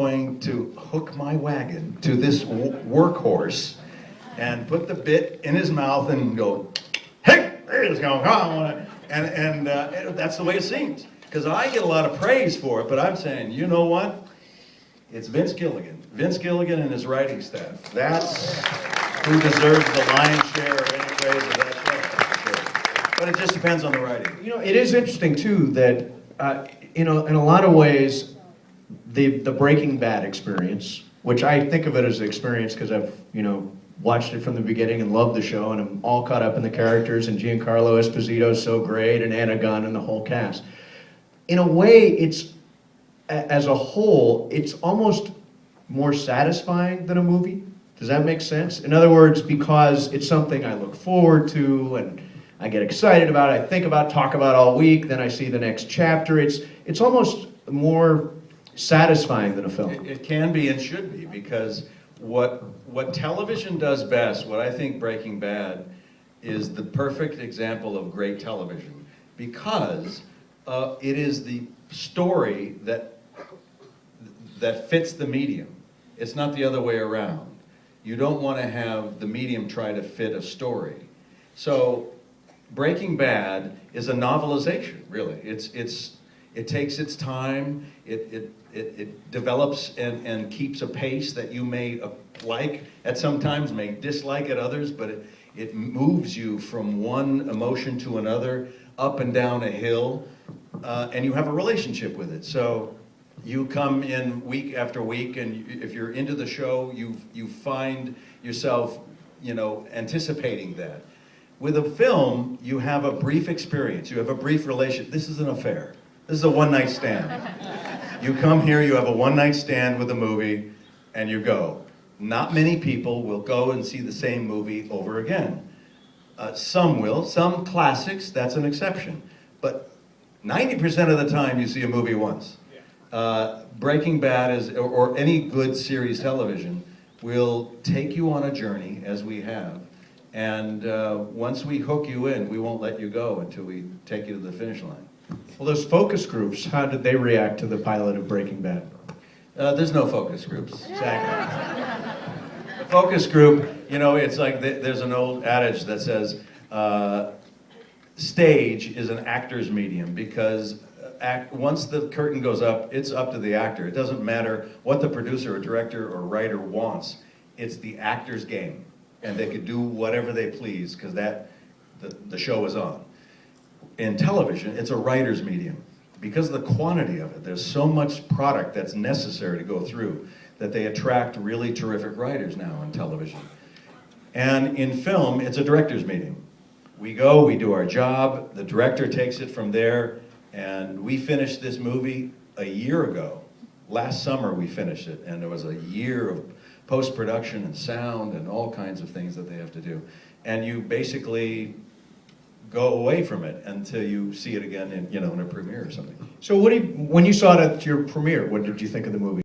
going to hook my wagon to this workhorse and put the bit in his mouth and go, hey, it's going, and that's the way it seems. Because I get a lot of praise for it, but I'm saying, you know what? It's Vince Gilligan. Vince Gilligan and his writing staff. That's who deserves the lion's share of any praise of that show. But it just depends on the writing. You know, it is interesting too that in a lot of ways, the Breaking Bad experience, which I think of it as an experience because I've watched it from the beginning and loved the show, and I'm all caught up in the characters, and Giancarlo Esposito is so great, and Anna Gunn and the whole cast. In a way, it's as a whole, it's almost more satisfying than a movie. Does that make sense? In other words, because it's something I look forward to and I get excited about, I think about, talk about all week, then I see the next chapter. It's almost more satisfying than a film. It can be and should be, because what television does best, what I think Breaking Bad is the perfect example of great television, because it is the story that fits the medium. It's not the other way around. You don't want to have the medium try to fit a story. So Breaking Bad is a novelization, really. It takes its time. It develops and keeps a pace that you may like at some times, may dislike at others, but it moves you from one emotion to another, up and down a hill, and you have a relationship with it. So you come in week after week, and if you're into the show, you find yourself, anticipating that. With a film, you have a brief experience. You have a brief relationship. This is an affair. This is a one-night stand. You come here, you have a one-night stand with a movie, and you go. Not many people will go and see the same movie over again. Some will. Some classics, that's an exception. But 90% of the time, you see a movie once. Breaking Bad or any good series television will take you on a journey, as we have, and once we hook you in, we won't let you go until we take you to the finish line. Well, those focus groups, how did they react to the pilot of Breaking Bad? There's no focus groups. Exactly. The focus group, it's like there's an old adage that says stage is an actor's medium, because once the curtain goes up, it's up to the actor. It doesn't matter what the producer or director or writer wants. It's the actor's game, and they could do whatever they please because the show is on. In television, it's a writer's medium. Because of the quantity of it, there's so much product that's necessary to go through that they attract really terrific writers now on television. And in film, it's a director's medium. We go, we do our job, the director takes it from there, and we finished this movie a year ago. Last summer we finished it, and there was a year of post-production and sound and all kinds of things that they have to do. And you basically go away from it until you see it again in a premiere or something. So when you saw it at your premiere, what did you think of the movie?